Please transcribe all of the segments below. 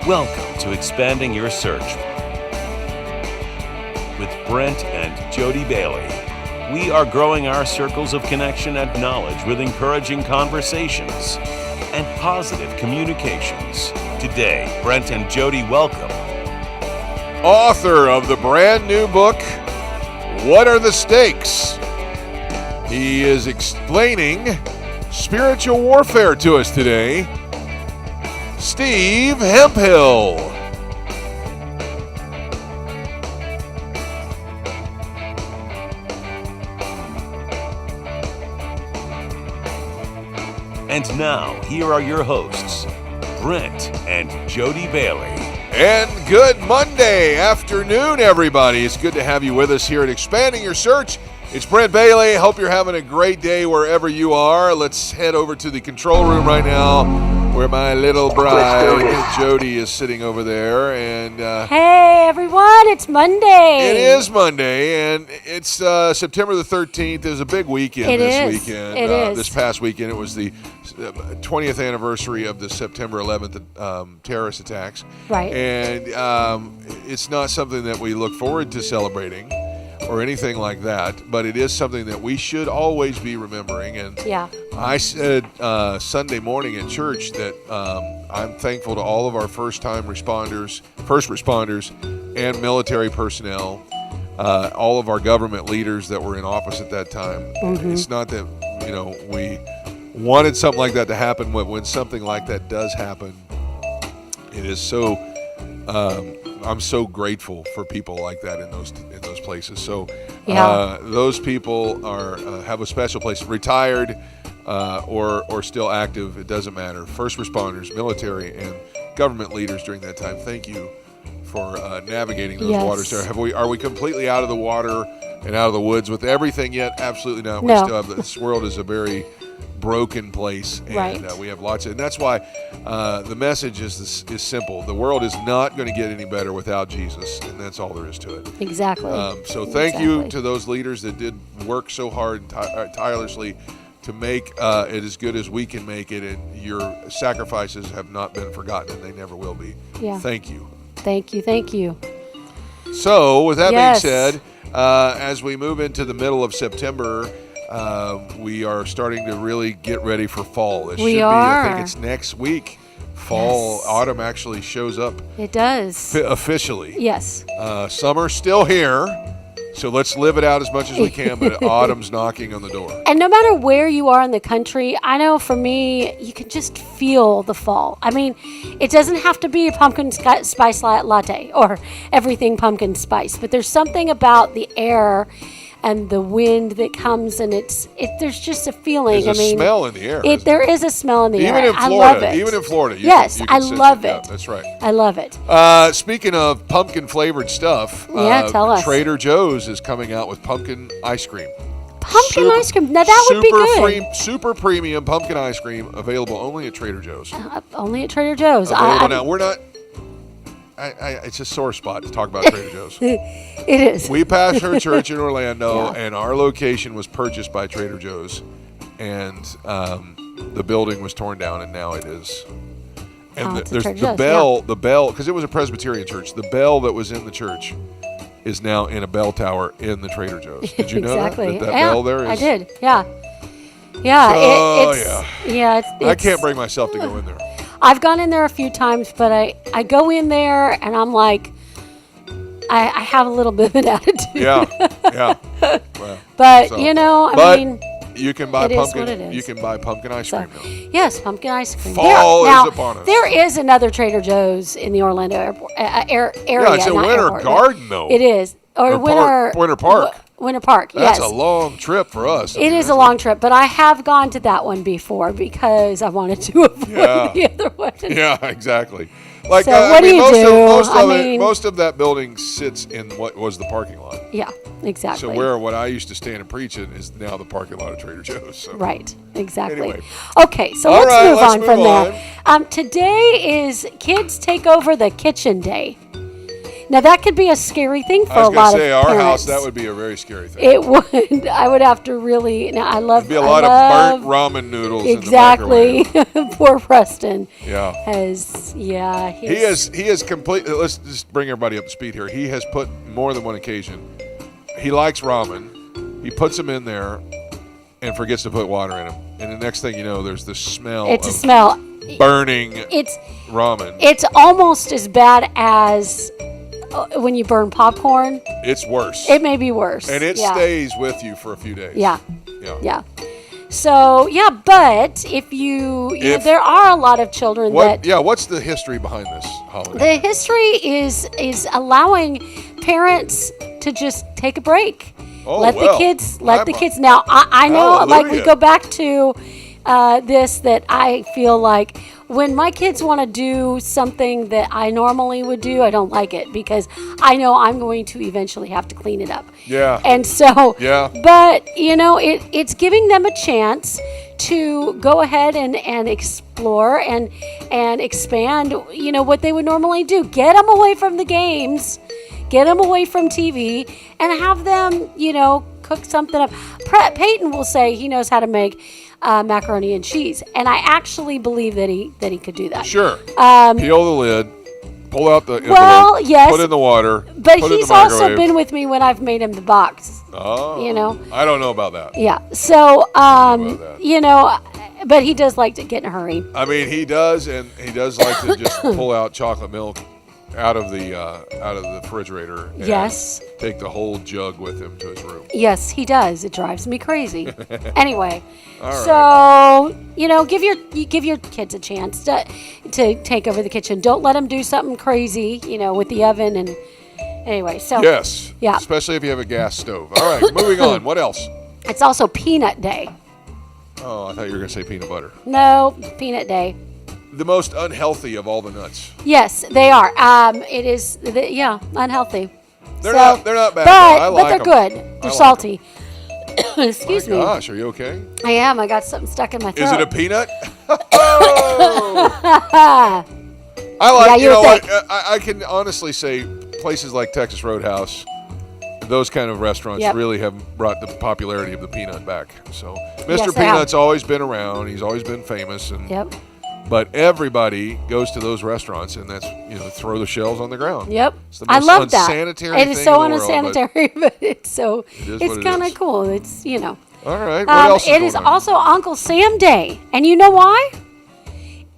Welcome to Expanding Your Search with Brent and jodibailey. We are growing our circles of connection and knowledge with encouraging conversations and positive communications. Today, Brent and Jodi welcome author of the brand new book, What Are the Stakes? He is explaining spiritual warfare to us today, Steve Hemphill. And now, here are your hosts, Brent and jodibailey. And good Monday afternoon, everybody. It's good to have you with us here at Expanding Your Search. It's Brent Bailey. Hope you're having a great day wherever you are. Let's head over to the control room right now, where my little bride, Jodi, is sitting over there. And hey, everyone, it's Monday. It is Monday, and it's September the 13th. It was a big weekend weekend. It is. This past weekend, it was the 20th anniversary of the September 11th terrorist attacks. Right. And it's not something that we look forward to celebrating or anything like that, but it is something that we should always be remembering. And yeah. I said Sunday morning at church that I'm thankful to all of our first responders, and military personnel, all of our government leaders that were in office at that time. Mm-hmm. It's not that, we wanted something like that to happen, but when something like that does happen, it is so I'm so grateful for people like that in those places. So those people have a special place. Retired or still active, it doesn't matter. First responders, military, and government leaders during that time. Thank you for navigating those waters there. Are we completely out of the water and out of the woods with everything yet? Absolutely not. No. We still have this world is a very broken place, and we have lots of, and that's why the message is simple. The world is not going to get any better without Jesus, and that's all there is to it. Exactly. So thank you to those leaders that did work so hard and tirelessly to make it as good as we can make it, and your sacrifices have not been forgotten, and they never will be. Yeah. Thank you. Thank you. So with that being said, as we move into the middle of September, we are starting to really get ready for fall. I think it's next week. Fall, autumn actually shows up. It does. Officially. Yes. Summer's still here, so let's live it out as much as we can, but autumn's knocking on the door. And no matter where you are in the country, I know for me, you can just feel the fall. I mean, it doesn't have to be a pumpkin spice latte or everything pumpkin spice, but there's something about the air and the wind that comes, and there's just a feeling. There's a smell in the air. There is a smell in the air. I love it. Even in Florida. Yes, I love it. Yeah, that's right. I love it. Speaking of pumpkin-flavored stuff, tell us. Trader Joe's is coming out with pumpkin ice cream. Pumpkin ice cream. Now that would be good. Super premium pumpkin ice cream available only at Trader Joe's. Only at Trader Joe's. Now, we're not... it's a sore spot to talk about Trader Joe's. It is. We passed her church in Orlando, and our location was purchased by Trader Joe's, and the building was torn down, and now it is. And there's the bell, because it was a Presbyterian church. The bell that was in the church is now in a bell tower in the Trader Joe's. Did you know that bell there is? I did. Yeah. I can't bring myself to go in there. I've gone in there a few times, but I go in there and I'm like, I have a little bit of an attitude. Yeah. Well, but I mean, you can buy pumpkin. It is. You can buy pumpkin ice cream now. Yes, pumpkin ice cream. Fall is upon us. There is another Trader Joe's in the Orlando airport, area. Yeah, it's a Winter Garden though. It is, or Winter Park. Winter Park, yes. That's a long trip for us. It is a long trip, but I have gone to that one before because I wanted to avoid the other one. Yeah, exactly. Like, so what do you do? Most of that building sits in what was the parking lot. Yeah, exactly. So what I used to stand and preach in is now the parking lot of Trader Joe's. So. Right, exactly. Anyway. Okay, so let's move on from there. Today is Kids Take Over the Kitchen Day. Now that could be a scary thing for I was a going lot to say, of our parents. house, that would be a very scary thing. It would. I would have to really. Now I love. There'd be a lot of burnt ramen noodles exactly. in the microwave. Poor Preston. Yeah. He has completely. Let's just bring everybody up to speed here. He has put more than one occasion. He likes ramen. He puts them in there and forgets to put water in them. And the next thing you know, there's the smell. It's a smell. Burning. It's ramen. It's almost as bad as when you burn popcorn. It's worse. It may be worse. And it stays with you for a few days. Yeah. So, but if you know, there are a lot of children what's the history behind this holiday? The history is allowing parents to just take a break. Let the kids. Now, I know, hallelujah. like, we go back to this, that I feel like when my kids want to do something that I normally would do, I don't like it because I know I'm going to eventually have to clean it up. Yeah. And so, yeah. But, it's giving them a chance to go ahead and explore and expand, what they would normally do. Get them away from the games, get them away from TV, and have them, cook something up. Peyton will say he knows how to make macaroni and cheese, and I actually believe that he could do that. Sure. Peel the lid, pull out the envelope, yes, put it in the water. But he's also been with me when I've made him the box. Oh, I don't know about that. Yeah. So, but he does like to get in a hurry. I mean, he does, and he does like to just pull out chocolate milk out of the refrigerator. And yes. Take the whole jug with him to his room. Yes, he does. It drives me crazy. Anyway, all right. So give your kids a chance to take over the kitchen. Don't let them do something crazy, with the oven and. Anyway, so. Yes. Yeah. Especially if you have a gas stove. All right, moving on. What else? It's also Peanut Day. Oh, I thought you were going to say peanut butter. No, Peanut Day. The most unhealthy of all the nuts. Yes, they are. It is, unhealthy. They're not bad. But they're good. They're salty. Excuse me. Gosh, are you okay? I am. I got something stuck in my throat. Is it a peanut? I like. Yeah, what? I can honestly say places like Texas Roadhouse, those kind of restaurants really have brought the popularity of the peanut back. So Mr. Peanut's always been around. He's always been famous. And but everybody goes to those restaurants, and that's throw the shells on the ground. Yep. It's the most I love that. unsanitary It is thing so in the world, unsanitary, but it's kind of is. cool. It's All right. What else? It is also Uncle Sam Day, and you know why?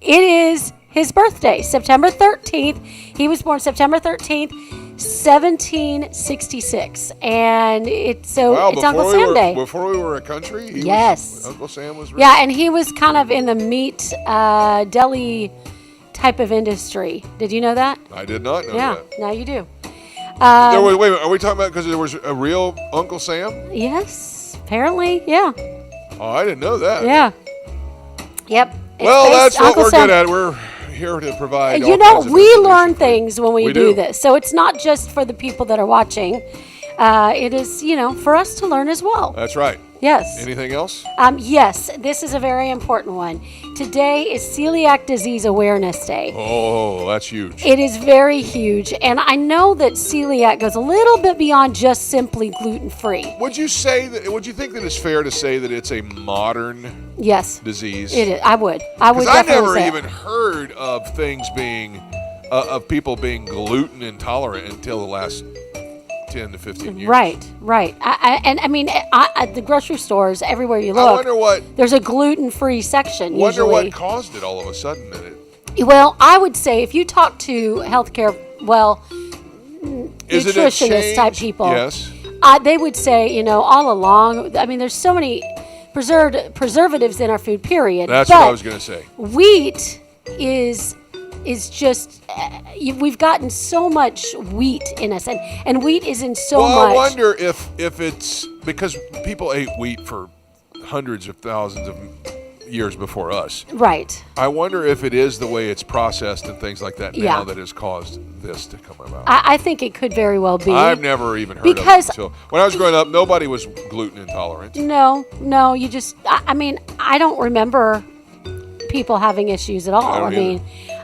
It is his birthday, September 13th. He was born September 13th, 1766, and it's Uncle Sam Day. Before we were a country, Uncle Sam was. Yeah, and he was kind of in the meat deli type of industry. Did you know that? I did not know that. Yeah, now you do. Wait a minute. Are we talking about because there was a real Uncle Sam? Yes, apparently, yeah. Oh, I didn't know that. Yeah. Yep. Well, that's what we're good at. We're here to provide. We learn things when we do this. So it's not just for the people that are watching. It is, for us to learn as well. That's right. Yes. Anything else? Yes, this is a very important one. Today is Celiac Disease Awareness Day. Oh, that's huge. It is very huge. And I know that celiac goes a little bit beyond just simply gluten-free. Would you think that it's fair to say that it's a modern disease? It is. I would definitely say I never even heard of things being, of people being gluten intolerant until the last 10 to 15 years. Right. At the grocery stores, everywhere you look, there's a gluten-free section. Wonder what caused it all of a sudden. Well, I would say if you talk to healthcare, nutritionist type people, yes, they would say, all along. I mean, there's so many preservatives in our food. Period. That's what I was going to say. Wheat is just we've gotten so much wheat in us, and wheat is in so much. I wonder if it's because people ate wheat for hundreds of thousands of years before us. Right. I wonder if it is the way it's processed and things like that now that has caused this to come about. I think it could very well be. I've never even heard of it until when I was growing up. Nobody was gluten intolerant. No, you just. I don't remember people having issues at all.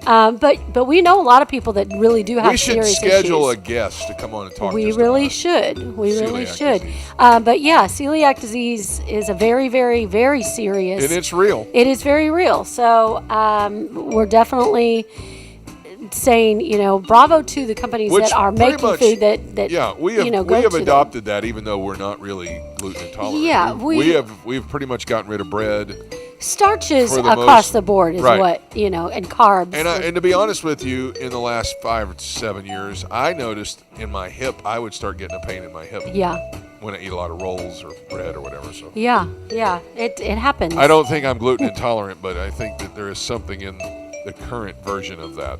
But we know a lot of people that really do have We should serious schedule issues. a guest to come on and talk to We us really about should. We really celiac should. disease. But yeah, celiac disease is a very, very, very serious. And it's real. It is very real. So we're definitely saying, bravo to the companies Which that are pretty making much- food that Yeah, we have go we have to them. adopted that, even though we're not really gluten intolerant. Yeah, we've pretty much gotten rid of bread. Starches for the across most- the board is right. what, and carbs. And to be honest with you, in the last 5 or 7 years, I noticed in my hip, I would start getting a pain in my hip yeah, when I eat a lot of rolls or bread or whatever. So yeah, it happens. I don't think I'm gluten intolerant, but I think that there is something in the current version of that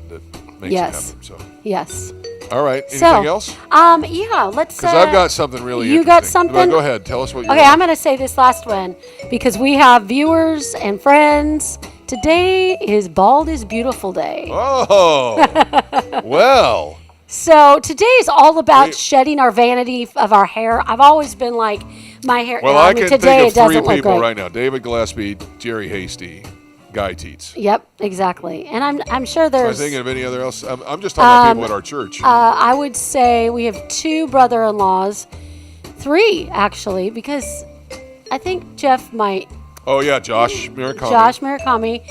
makes Yes. it happen. So Yes. all right, So, anything else? Yeah, let's. Because I've got something really you interesting. got something? Well, go ahead, tell us what you Okay, I'm going to say this last one because we have viewers and friends. Today is Bald is Beautiful Day. Oh, well. So today is all about We- shedding our vanity of our hair. I've always been like, my hair. Well, I I mean, can today think it of 3 doesn't look people great. right now: David Gillespie, Jerry Hasty, Guy Teets. Yep, exactly. And I'm sure Am I there's. thinking of any other else? I'm just talking about people at our church. I would say we have 2 brother-in-laws, 3 actually, because I think Jeff might. Oh yeah, Josh Murakami. Josh Murakami.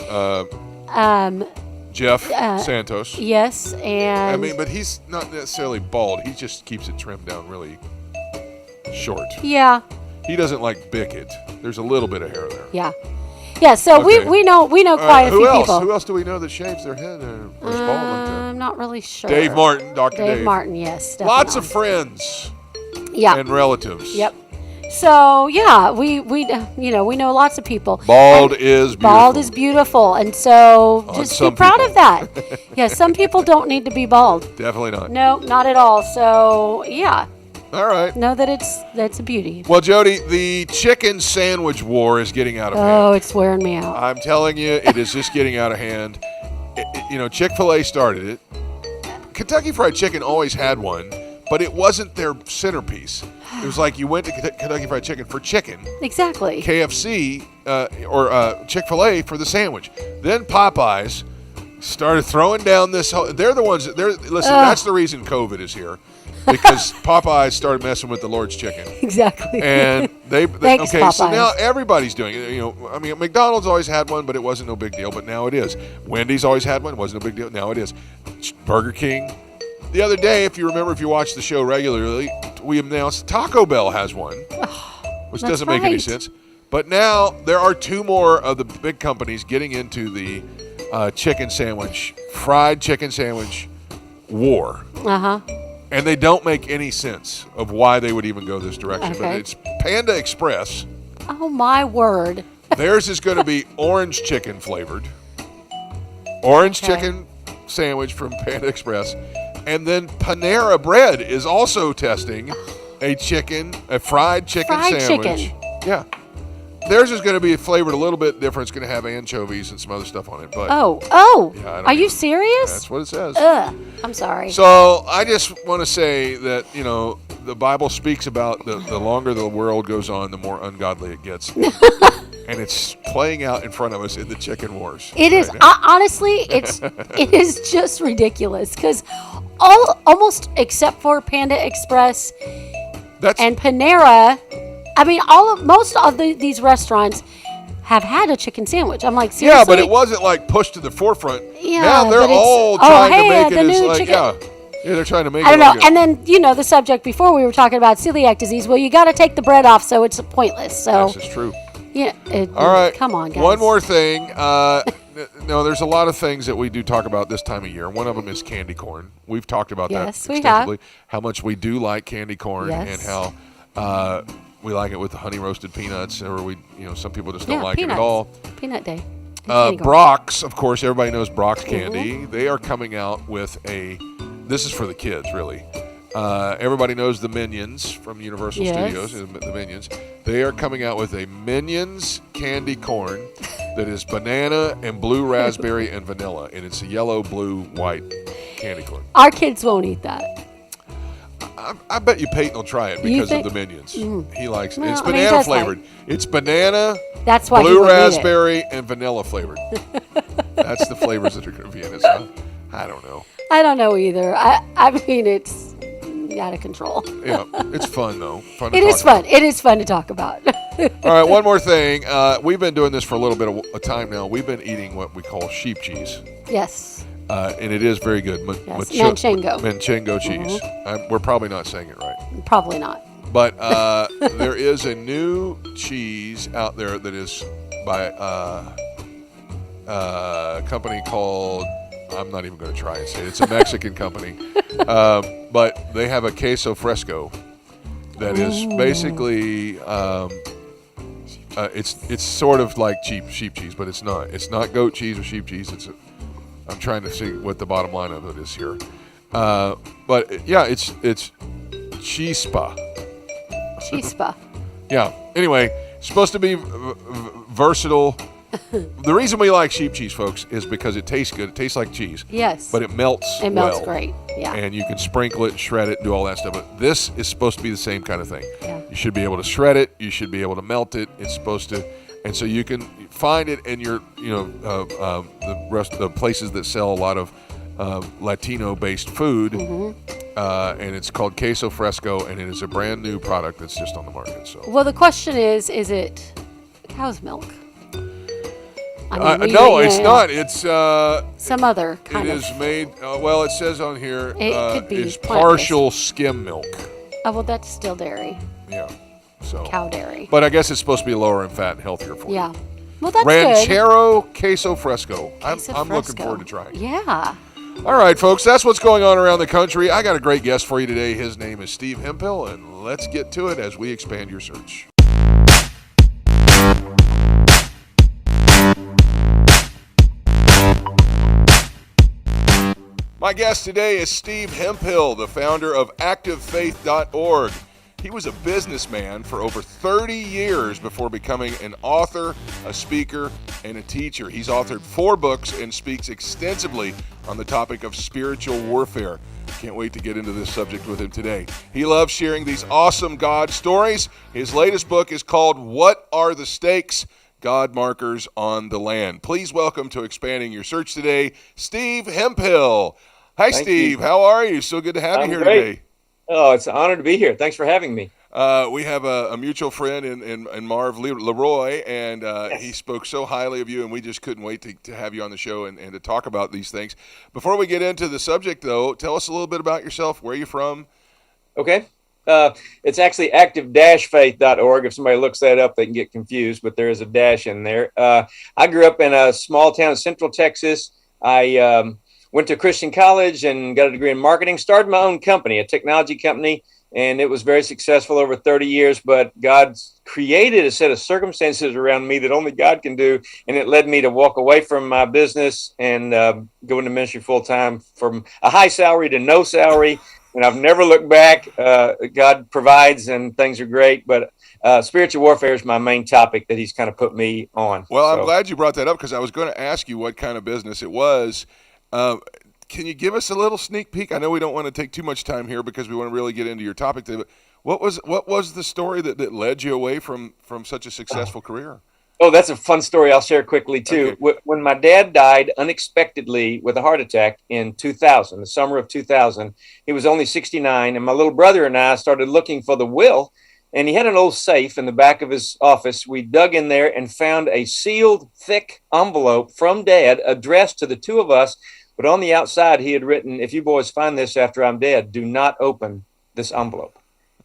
Jeff Santos. Yes, and I mean, but he's not necessarily bald. He just keeps it trimmed down really short. yeah, He doesn't like bick it. There's a little bit of hair there. yeah. So Okay. we know All right, quite a who few else? people. Who else do we know that shaves their head or is bald like that? I'm not really sure. Dave Martin, Dr. Dave Dave. Martin, yes. Lots of definitely. friends Yeah. and relatives. Yep. So yeah, we know lots of people. Bald And is beautiful. Bald is beautiful, and so On just be some proud people. of that. Yeah, some people don't need to be bald. Definitely not. No, not at all. So yeah, All right. know that that's a beauty. Well, Jody, the chicken sandwich war is getting out of hand. Oh, it's wearing me out. I'm telling you, it is just getting out of hand. Chick-fil-A started it. Kentucky Fried Chicken always had one, but it wasn't their centerpiece. It was like you went to Kentucky Fried Chicken for chicken, Exactly. KFC or Chick-fil-A for the sandwich. Then Popeyes started throwing down this whole. They're the ones. Listen. That's the reason COVID is here, because Popeyes started messing with the Lord's chicken. Exactly. And they Thanks, okay, so Popeyes. now everybody's doing it. I mean, McDonald's always had one, but it wasn't no big deal. But now it is. Wendy's always had one, wasn't a big deal. Now it is. Burger King. The other day, if you watch the show regularly, we announced Taco Bell has one, which That's doesn't make any right. sense. But now there are 2 more of the big companies getting into the fried chicken sandwich war. Uh-huh. And they don't make any sense of why they would even go this direction. But Okay. it's Panda Express. Oh my word. Theirs is going to be orange chicken flavored. Orange Okay. chicken sandwich from Panda Express. And then Panera Bread is also testing a fried chicken Fried sandwich. chicken. Yeah. Theirs is going to be flavored a little bit different. It's going to have anchovies and some other stuff on it. But Oh. Yeah, I don't Are you know. serious? that's what it says. Ugh. I'm sorry. So I just want to say that, the Bible speaks about the longer the world goes on, the more ungodly it gets. And it's playing out in front of us in the chicken wars. It is right now. honestly, it is just ridiculous because almost except for Panda Express That's and Panera, I mean, most of these restaurants have had a chicken sandwich. I'm like, seriously? yeah, but it wasn't like pushed to the forefront. Yeah, now they're but it's- all oh, trying hey, to make the it as new like chicken- yeah, they're trying to make I it. don't know. like And then, the subject before we were talking about celiac disease. Well, you got to take the bread off, so it's pointless. So, this is true. yeah. All right, Come on, guys. One more thing. No, there's a lot of things that we do talk about this time of year. One of them is candy corn. We've talked about Yes, that we extensively. How much we do like candy corn Yes. and how we like it with the honey roasted peanuts, or some people just don't Yeah, like peanuts. it at all. Peanut Day. Candy corn. Brock's, of course, everybody knows Brock's Mm-hmm. candy. They are coming out with this is for the kids, really. Everybody knows the Minions from Universal Yes. Studios, the Minions. They are coming out with a Minions candy corn that is banana and blue raspberry and vanilla, and it's a yellow, blue, white candy corn. Our kids won't eat that. I bet you Peyton will try it You because of think? the Minions. He likes it. Well, It's I mean, he banana does like- flavored. It's banana, That's why he blue wouldn't eat it. raspberry, and vanilla flavored. That's the flavors that are going to be in it. So I don't know. I don't know either. I mean, it's out of control. Yeah, it's fun though. It is fun. It is fun to talk about. All right, one more thing. We've been doing this for a little bit of a time now. We've been eating what we call sheep cheese. Yes. And it is very good. Yes. Manchego. Manchego cheese. We're probably not saying it right. Probably not. But there is a new cheese out there that is by a company called, I'm not even going to try and say it. It's a Mexican company. But they have a queso fresco that is basically, it's sort of like sheep cheese, but it's not. It's not goat cheese or sheep cheese. I'm trying to see what the bottom line of it is here. But yeah, it's chispa. Chispa. Yeah. Anyway, it's supposed to be versatile. The reason we like sheep cheese, folks, is because it tastes good. It tastes like cheese. Yes. But it melts It melts great. Yeah. And you can sprinkle it and shred it and do all that stuff. But this is supposed to be the same kind of thing. Yeah. You should be able to shred it. You should be able to melt it. It's supposed to, and so you can find it in your, the rest of the places that sell a lot of Latino-based food. Mm-hmm. And it's called queso fresco, and it is a brand new product that's just on the market. So. Well, the question is it cow's milk? No, it's not. It's some other kind of. It is made. Well, it says on here it could be is partial skim milk. Oh well, that's still dairy. Yeah, so cow dairy. But I guess it's supposed to be lower in fat and healthier for you. Yeah, well that's Ranchero queso fresco. Queso I'm fresco. looking forward to trying it. Yeah. All right, folks, that's what's going on around the country. I got a great guest for you today. His name is Steve Hemphill, and let's get to it as we expand your search. My guest today is Steve Hemphill, the founder of Active-Faith.erg. He was a businessman for over 30 years before becoming an author, a speaker, and a teacher. He's authored 4 books and speaks extensively on the topic of spiritual warfare. Can't wait to get into this subject with him today. He loves sharing these awesome God stories. His latest book is called What Are the Stakes? God Markers on the Land. Please welcome to Expanding Your Search today, Steve Hemphill. Hi, Thank Steve. you. How are you? So good to have you here great. today. Oh, it's an honor to be here. Thanks for having me. We have a mutual friend in Marv Leroy, and Yes. he spoke so highly of you, and we just couldn't wait to have you on the show and to talk about these things. Before we get into the subject, though, tell us a little bit about yourself. Where are you from? Okay. It's actually Active-Faith.org. If somebody looks that up, they can get confused, but there is a dash in there. I grew up in a small town in Central Texas. I went to Christian college and got a degree in marketing, started my own company, a technology company, and it was very successful over 30 years, but God created a set of circumstances around me that only God can do, and it led me to walk away from my business and go into ministry full-time from a high salary to no salary, and I've never looked back. God provides, and things are great, but spiritual warfare is my main topic that he's kind of put me on. Well, I'm glad you brought that up because I was going to ask you what kind of business it was. Can you give us a little sneak peek? I know we don't want to take too much time here because we want to really get into your topic today, but what was the story that led you away from such a successful career? Oh, that's a fun story I'll share quickly, too. Okay. When my dad died unexpectedly with a heart attack in 2000, the summer of 2000, he was only 69, and my little brother and I started looking for the will, and he had an old safe in the back of his office. We dug in there and found a sealed, thick envelope from Dad addressed to the two of us, but on the outside, he had written, "If you boys find this after I'm dead, do not open this envelope.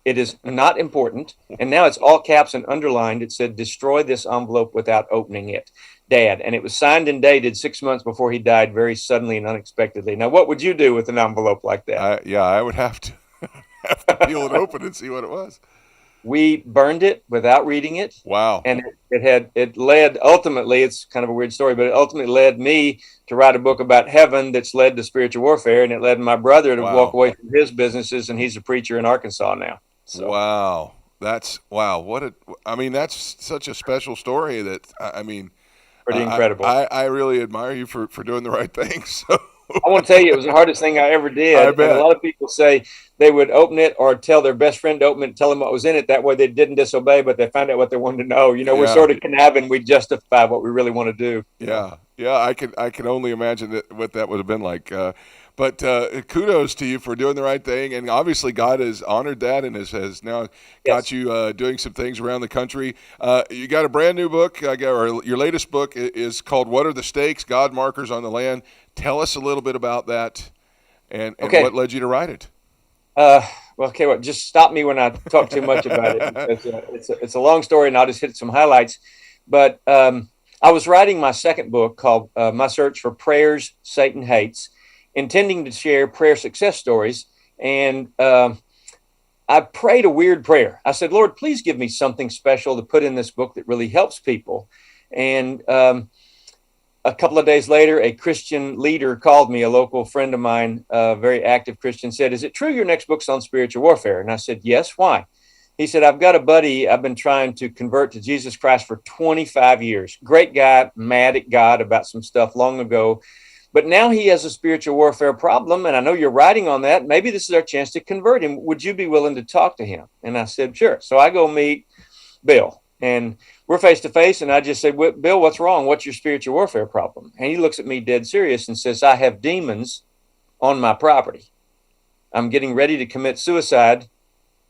It is not important." And now it's all caps and underlined. It said, "Destroy this envelope without opening it, Dad." And it was signed and dated 6 months before he died, very suddenly and unexpectedly. Now, what would you do with an envelope like that? I would have to peel it open and see what it was. We burned it without reading it. Wow. And it led, ultimately, it's kind of a weird story, but it ultimately led me to write a book about heaven that's led to spiritual warfare. And it led my brother to walk away from his businesses. And he's a preacher in Arkansas now. So. Wow. That's such a special story that, pretty incredible. I really admire you for doing the right thing. So I want to tell you, it was the hardest thing I ever did. I And a bet. lot of people say they would open it or tell their best friend to open it and tell them what was in it. That way they didn't disobey, but they found out what they wanted to know. We're Yeah. sort of conniving. We justify what we really want to do. Yeah, yeah, I can only imagine what that would have been like. But kudos to you for doing the right thing, and obviously God has honored that and has now got Yes. you doing some things around the country. You got a brand new book, or your latest book is called "What Are the Stakes? God Markers on the Land." Tell us a little bit about that, and Okay. what led you to write it. Well, just stop me when I talk too much about it. It's a long story, and I'll just hit some highlights. But I was writing my second book called My Search for Prayers Satan Hates, intending to share prayer success stories. And I prayed a weird prayer. I said, Lord, please give me something special to put in this book that really helps people. And a couple of days later, a Christian leader called me, a local friend of mine, a very active Christian, said, is it true your next book's on spiritual warfare? And I said, yes. Why? He said, I've got a buddy I've been trying to convert to Jesus Christ for 25 years. Great guy, mad at God about some stuff long ago. But now he has a spiritual warfare problem. And I know you're writing on that. Maybe this is our chance to convert him. Would you be willing to talk to him? And I said, sure. So I go meet Bill. And we're face to face. And I just said, Bill, what's wrong? What's your spiritual warfare problem? And he looks at me dead serious and says, I have demons on my property. I'm getting ready to commit suicide.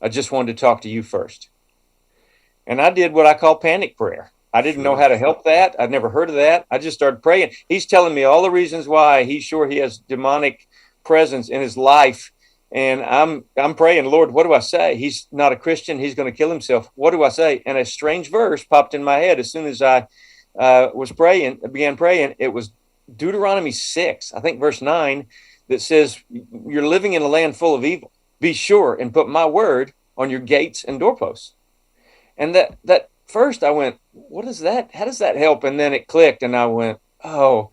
I just wanted to talk to you first. And I did what I call panic prayer. I didn't know how to help that. I'd never heard of that. I just started praying. He's telling me all the reasons why he's sure he has demonic presence in his life. And I'm praying, Lord, what do I say? He's not a Christian. He's going to kill himself. What do I say? And a strange verse popped in my head as soon as I began praying. It was Deuteronomy 6, I think verse 9, that says, you're living in a land full of evil. Be sure and put my word on your gates and doorposts. And that first I went, what is that? How does that help? And then it clicked and I went, oh,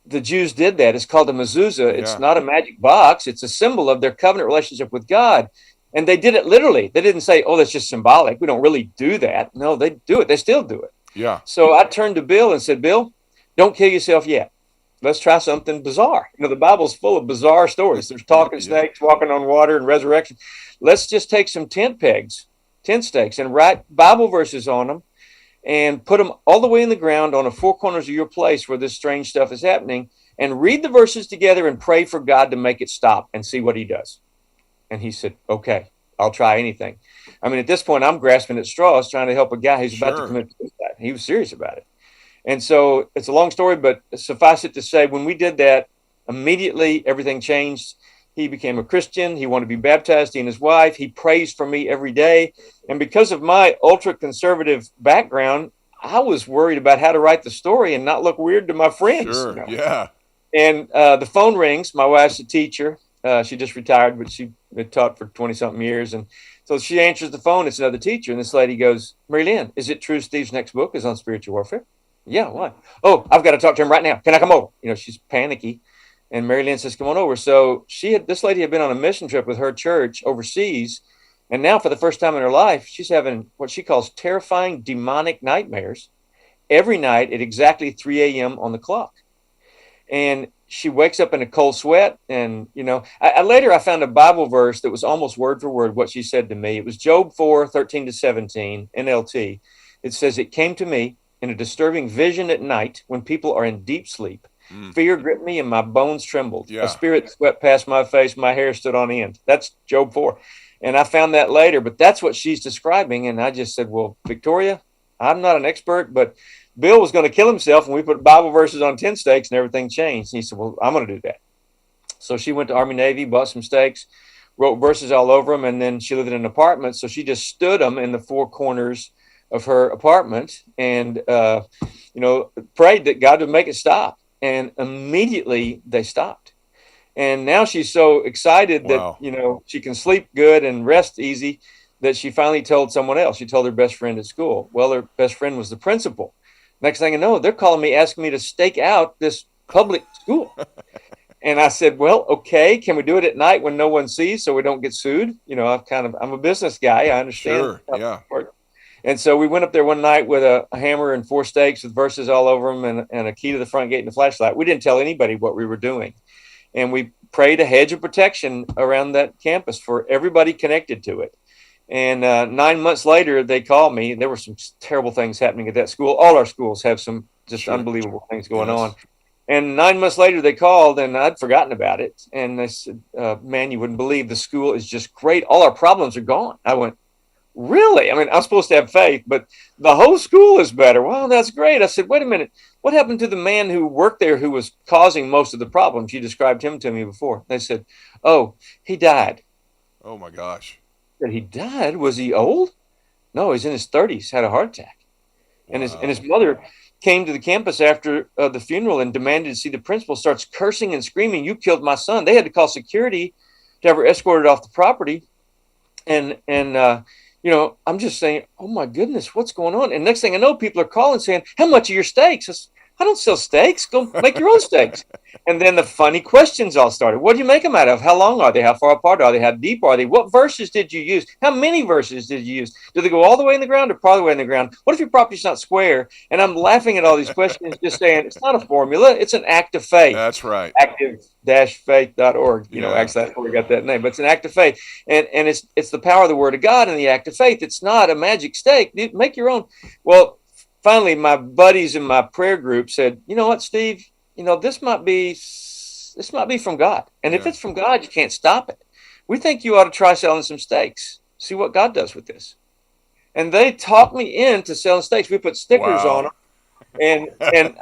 the Jews did that. It's called a mezuzah. Yeah. It's not a magic box. It's a symbol of their covenant relationship with God. And they did it literally. They didn't say, oh, that's just symbolic. We don't really do that. No, they do it. They still do it. Yeah. So I turned to Bill and said, Bill, don't kill yourself yet. Let's try something bizarre. The Bible's full of bizarre stories. There's talking snakes, walking on water, and resurrection. Let's just take some tent stakes, and write Bible verses on them and put them all the way in the ground on the four corners of your place where this strange stuff is happening, and read the verses together and pray for God to make it stop and see what he does. And he said, okay, I'll try anything. At this point, I'm grasping at straws trying to help a guy who's about to commit suicide. He was serious about it. And so it's a long story, but suffice it to say, when we did that, immediately everything changed. He became a Christian. He wanted to be baptized. He and his wife. He prays for me every day. And because of my ultra-conservative background, I was worried about how to write the story and not look weird to my friends. Sure, yeah. And the phone rings. My wife's a teacher. She just retired, but she had taught for 20-something years. And so she answers the phone. It's another teacher. And this lady goes, Mary Lynn, is it true Steve's next book is on spiritual warfare? Yeah, why? Oh, I've got to talk to him right now. Can I come over? She's panicky. And Mary Lynn says, come on over. So this lady had been on a mission trip with her church overseas. And now for the first time in her life, she's having what she calls terrifying demonic nightmares every night at exactly 3 a.m. on the clock. And she wakes up in a cold sweat. And, later I found a Bible verse that was almost word for word what she said to me. It was Job 4:13-17, NLT. It says, it came to me in a disturbing vision at night when people are in deep sleep. Fear gripped me and my bones trembled. Yeah. A spirit swept past my face. My hair stood on end. That's Job 4. And I found that later, but that's what she's describing. And I just said, well, Victoria, I'm not an expert, but Bill was going to kill himself. And we put Bible verses on tent stakes and everything changed. And he said, well, I'm going to do that. So she went to Army Navy, bought some stakes, wrote verses all over them. And then she lived in an apartment. So she just stood them in the four corners of her apartment and, prayed that God would make it stop. And immediately they stopped. And now she's so excited that, she can sleep good and rest easy that she finally told someone else. She told her best friend at school. Well, her best friend was the principal. Next thing I know, they're calling me, asking me to stake out this public school. And I said, well, okay, can we do it at night when no one sees so we don't get sued? I'm a business guy. I understand. Sure, yeah. And so we went up there one night with a hammer and 4 stakes with verses all over them and a key to the front gate and a flashlight. We didn't tell anybody what we were doing. and we prayed a hedge of protection around that campus for everybody connected to it. And 9 months later, they called me. There were some terrible things happening at that school. All our schools have some just unbelievable things going on. And 9 months later, they called, and I'd forgotten about it. And they said, man, you wouldn't believe the school is just great. All our problems are gone. I went, really? I mean, I'm supposed to have faith, but the whole school is better. Well, that's great. I said, wait a minute. What happened to the man who worked there who was causing most of the problems? You described him to me before. They said, oh, he died. Oh, my gosh. That he died? Was he old? No, he's in his 30s, had a heart attack. And his mother came to the campus after the funeral and demanded to see the principal, starts cursing and screaming, you killed my son. They had to call security to have her escorted off the property. And you know, I'm just saying, oh my goodness, what's going on? And next thing I know, people are calling saying, how much are your steaks? I don't sell steaks. Go make your own steaks. And then the funny questions all started. What do you make them out of? How long are they? How far apart are they? How deep are they? What verses did you use? How many verses did you use? Do they go all the way in the ground or part of the way in the ground? What if your property's not square? And I'm laughing at all these questions, just saying, it's not a formula. It's an act of faith. That's right. Active-Faith.org. You know, actually, that's where we got that name. But it's an act of faith. And it's the power of the word of God in the act of faith. It's not a magic steak. Make your own. Well, finally, my buddies in my prayer group said, you know what, Steve, you know, this might be from God. And if it's from God, you can't stop it. We think you ought to try selling some steaks. See what God does with this. And they talked me into selling steaks. We put stickers on them. And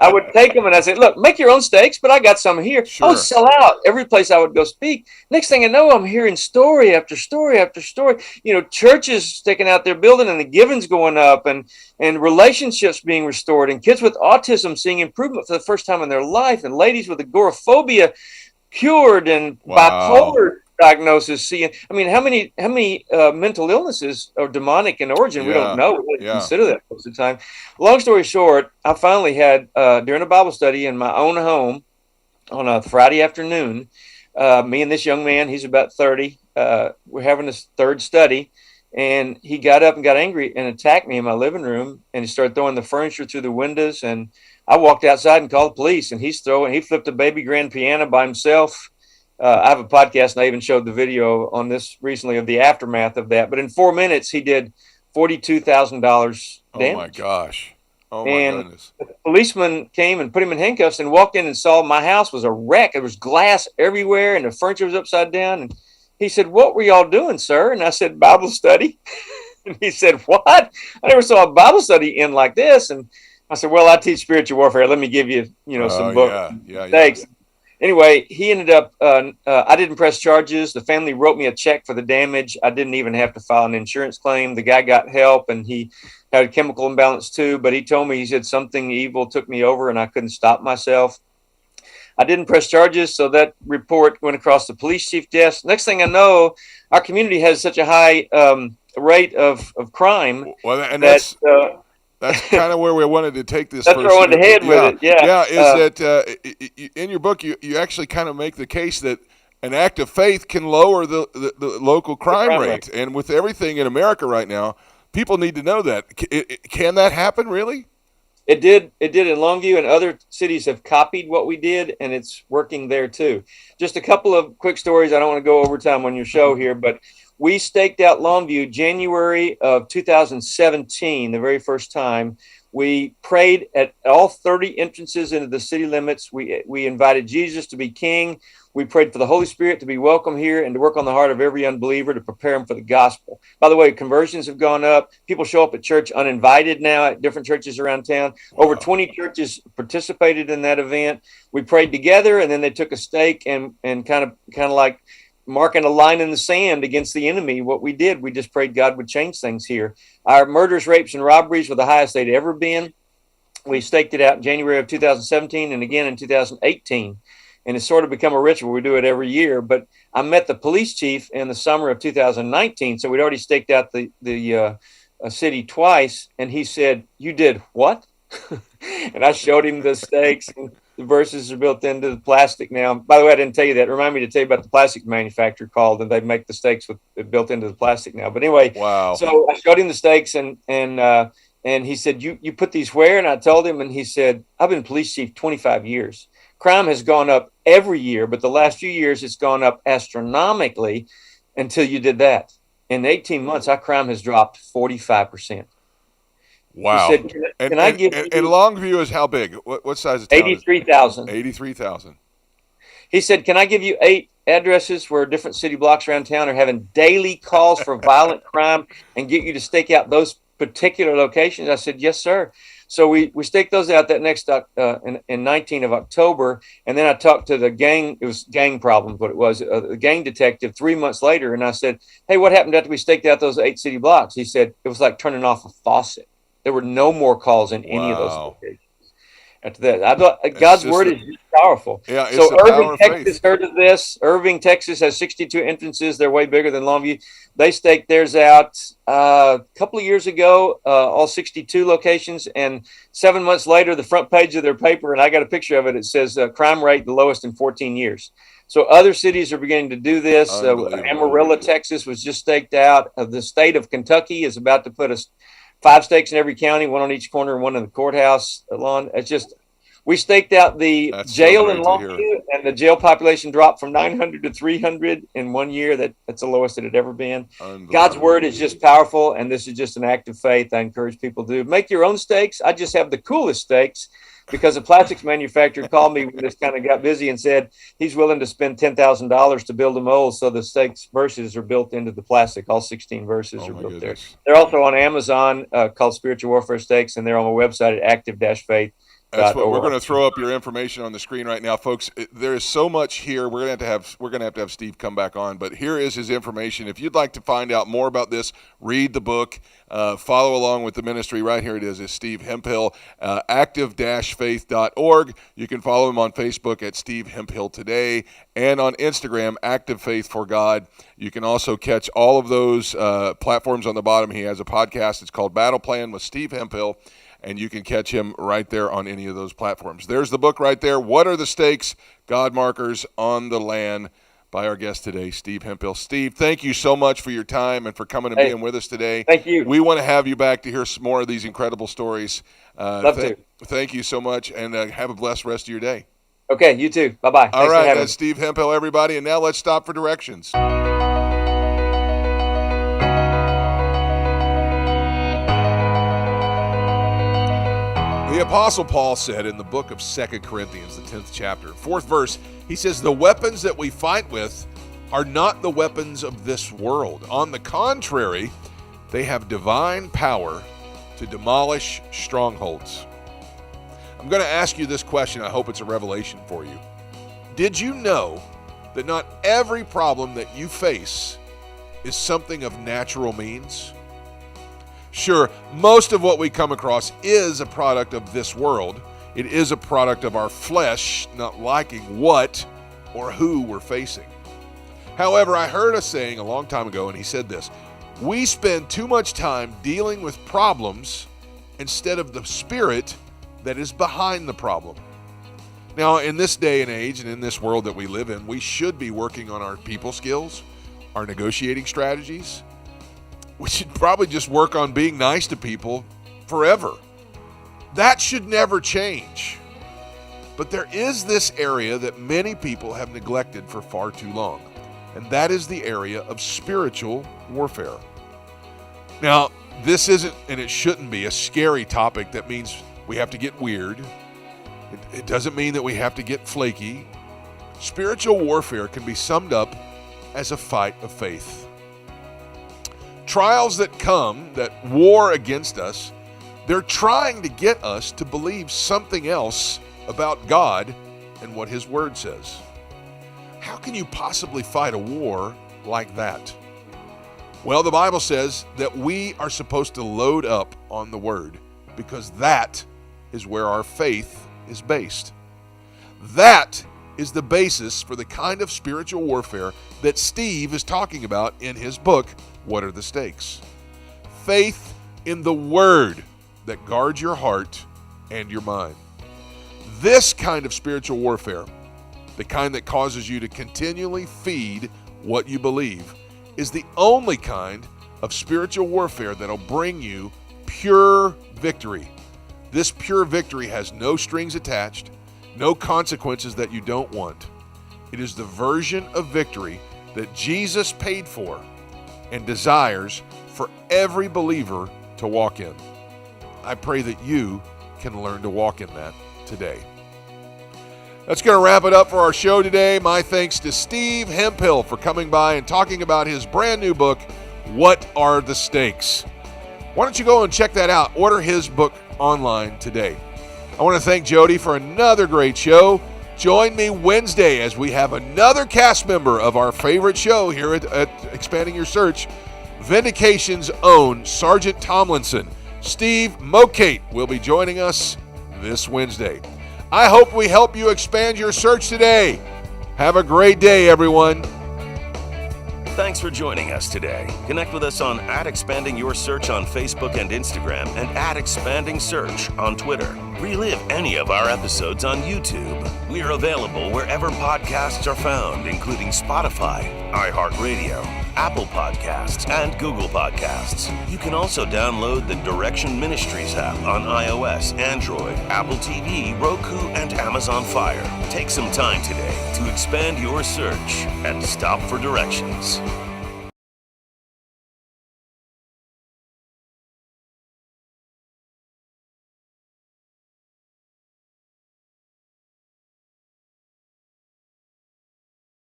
I would take them and I said, look, make your own steaks, but I got some here. Sure. I would sell out every place I would go speak. Next thing I know, I'm hearing story after story after story. You know, churches sticking out their building and the givings going up and relationships being restored and kids with autism seeing improvement for the first time in their life and ladies with agoraphobia cured and bipolar diagnosis seeing. I mean, how many mental illnesses are demonic in origin? We don't know. We don't consider that most of the time. Long story short, I finally had during a Bible study in my own home on a Friday afternoon, me and this young man, he's about 30, we're having this third study, and he got up and got angry and attacked me in my living room, and he started throwing the furniture through the windows, and I walked outside and called the police, and he flipped a baby grand piano by himself. I have a podcast, and I even showed the video on this recently of the aftermath of that. But in 4 minutes, he did $42,000 damage. Oh, my gosh. Oh, my goodness. The policeman came and put him in handcuffs and walked in and saw my house was a wreck. There was glass everywhere, and the furniture was upside down. And he said, what were y'all doing, sir? And I said, Bible study. And he said, what? I never saw a Bible study end like this. And I said, well, I teach spiritual warfare. Let me give you, some books. Thanks. Anyway, he ended up, I didn't press charges. The family wrote me a check for the damage. I didn't even have to file an insurance claim. The guy got help, and he had a chemical imbalance too. But he told me, he said, something evil took me over and I couldn't stop myself. I didn't press charges, so that report went across the police chief desk. Next thing I know, our community has such a high rate of crime. Well, and that's kind of where we wanted to take this. That's where I wanted to head with it. Yeah. That in your book, you actually kind of make the case that an act of faith can lower the local crime rate. And with everything in America right now, people need to know that. Can that happen, really? It did in Longview, and other cities have copied what we did, and it's working there too. Just a couple of quick stories. I don't want to go over time on your show here, but we staked out Longview January of 2017, the very first time. We prayed at all 30 entrances into the city limits. We invited Jesus to be king. We prayed for the Holy Spirit to be welcome here and to work on the heart of every unbeliever to prepare them for the gospel. By the way, conversions have gone up. People show up at church uninvited now at different churches around town. Wow. Over 20 churches participated in that event. We prayed together, and then they took a stake and kind of like marking a line in the sand against the enemy. What we did, we just prayed God would change things here. Our murders, rapes, and robberies were the highest they'd ever been. We staked it out in January of 2017 and again in 2018. And it's sort of become a ritual. We do it every year. But I met the police chief in the summer of 2019. So we'd already staked out the city twice. And he said, you did what? And I showed him the stakes. And the verses are built into the plastic now. By the way, I didn't tell you that. Remind me to tell you about the plastic manufacturer called, and they make the stakes with built into the plastic now. But anyway, wow. So I showed him the stakes, and he said, you put these where? And I told him, and he said, I've been police chief 25 years. crime has gone up every year, but the last few years it's gone up astronomically until you did that. In 18 months, our crime has dropped 45%. Wow. He said, can I give you... And Longview is how big? What size of town? 83,000. 83,000. He said, can I give you 8 addresses where different city blocks around town are having daily calls for violent crime and get you to stake out those particular locations? I said, yes, sir. So we staked those out that next in 19 of October. And then I talked to the gang. It was gang problems, what it was, the gang detective 3 months later. And I said, hey, what happened after we staked out those 8 city blocks? He said, it was like turning off a faucet. There were no more calls in any of those locations. After that, I thought God's word is just powerful. Yeah, it's so Irving, Texas heard of this. Irving, Texas has 62 entrances. They're way bigger than Longview. They staked theirs out a couple of years ago, all 62 locations. And 7 months later, the front page of their paper, and I got a picture of it, it says crime rate the lowest in 14 years. So other cities are beginning to do this. Amarillo, Texas was just staked out. The state of Kentucky is about to put 5 stakes in every county, 1 on each corner and 1 in the courthouse lawn. It's just, we staked out the jail in Longview, and the jail population dropped from 900 to 300 in 1 year. That's the lowest it had ever been. God's word is just powerful, and this is just an act of faith. I encourage people to make your own stakes. I just have the coolest stakes because a plastics manufacturer called me when this kind of got busy and said he's willing to spend $10,000 to build a mold. So the stakes verses are built into the plastic. All 16 verses are built there. They're also on Amazon called Spiritual Warfare Stakes, and they're on my website at active-faith.org. That's what we're going to throw up your information on the screen right now, folks. There is so much here. We're going to have to have Steve come back on, but here is his information. If you'd like to find out more about this, read the book, follow along with the ministry. Right here it is Steve Hemphill, Active-Faith.org. You can follow him on Facebook at Steve Hemphill Today, and on Instagram, Active-Faith for God. You can also catch all of those platforms on the bottom. He has a podcast. It's called Battle Plan with Steve Hemphill. And you can catch him right there on any of those platforms. There's the book right there. What Are the Stakes? God Markers on the Land by our guest today, Steve Hemphill. Steve, thank you so much for your time and for coming and being with us today. Thank you. We want to have you back to hear some more of these incredible stories. Love to. Thank you so much, and have a blessed rest of your day. Okay, you too. Bye-bye. All right, that's Steve Hemphill, everybody. And now let's stop for directions. The Apostle Paul said in the book of 2 Corinthians, the 10th chapter, 4th verse, he says, the weapons that we fight with are not the weapons of this world. On the contrary, they have divine power to demolish strongholds. I'm going to ask you this question. I hope it's a revelation for you. Did you know that not every problem that you face is something of natural means? Sure, most of what we come across is a product of this world. It is a product of our flesh not liking what or who we're facing. However, I heard a saying a long time ago, and he said this: we spend too much time dealing with problems instead of the spirit that is behind the problem. Now, in this day and age and in this world that we live in, we should be working on our people skills, our negotiating strategies. We should probably just work on being nice to people forever. That should never change. But there is this area that many people have neglected for far too long, and that is the area of spiritual warfare. Now, this isn't, and it shouldn't be, a scary topic that means we have to get weird. It doesn't mean that we have to get flaky. Spiritual warfare can be summed up as a fight of faith. Trials that come, that war against us, they're trying to get us to believe something else about God and what His Word says. How can you possibly fight a war like that? Well, the Bible says that we are supposed to load up on the Word because that is where our faith is based. That is the basis for the kind of spiritual warfare that Steve is talking about in his book, What Are the Stakes? Faith in the Word that guards your heart and your mind. This kind of spiritual warfare, the kind that causes you to continually feed what you believe, is the only kind of spiritual warfare that'll bring you pure victory. This pure victory has no strings attached. no consequences that you don't want. It is the version of victory that Jesus paid for and desires for every believer to walk in. I pray that you can learn to walk in that today. That's going to wrap it up for our show today. My thanks to Steve Hemphill for coming by and talking about his brand new book, What Are the Stakes? Why don't you go and check that out? Order his book online today. I want to thank Jody for another great show. Join me Wednesday as we have another cast member of our favorite show here at Expanding Your Search, Vindication's own Sergeant Tomlinson. Steve Mokate will be joining us this Wednesday. I hope we help you expand your search today. Have a great day, everyone. Thanks for joining us today. Connect with us on @expandingyoursearch on Facebook and Instagram and @expandingsearch on Twitter. Relive any of our episodes on YouTube. We are available wherever podcasts are found, including Spotify, iHeartRadio, Apple Podcasts, and Google Podcasts. You can also download the Direction Ministries app on iOS, Android, Apple TV, Roku, and Amazon Fire. Take some time today to expand your search and stop for directions.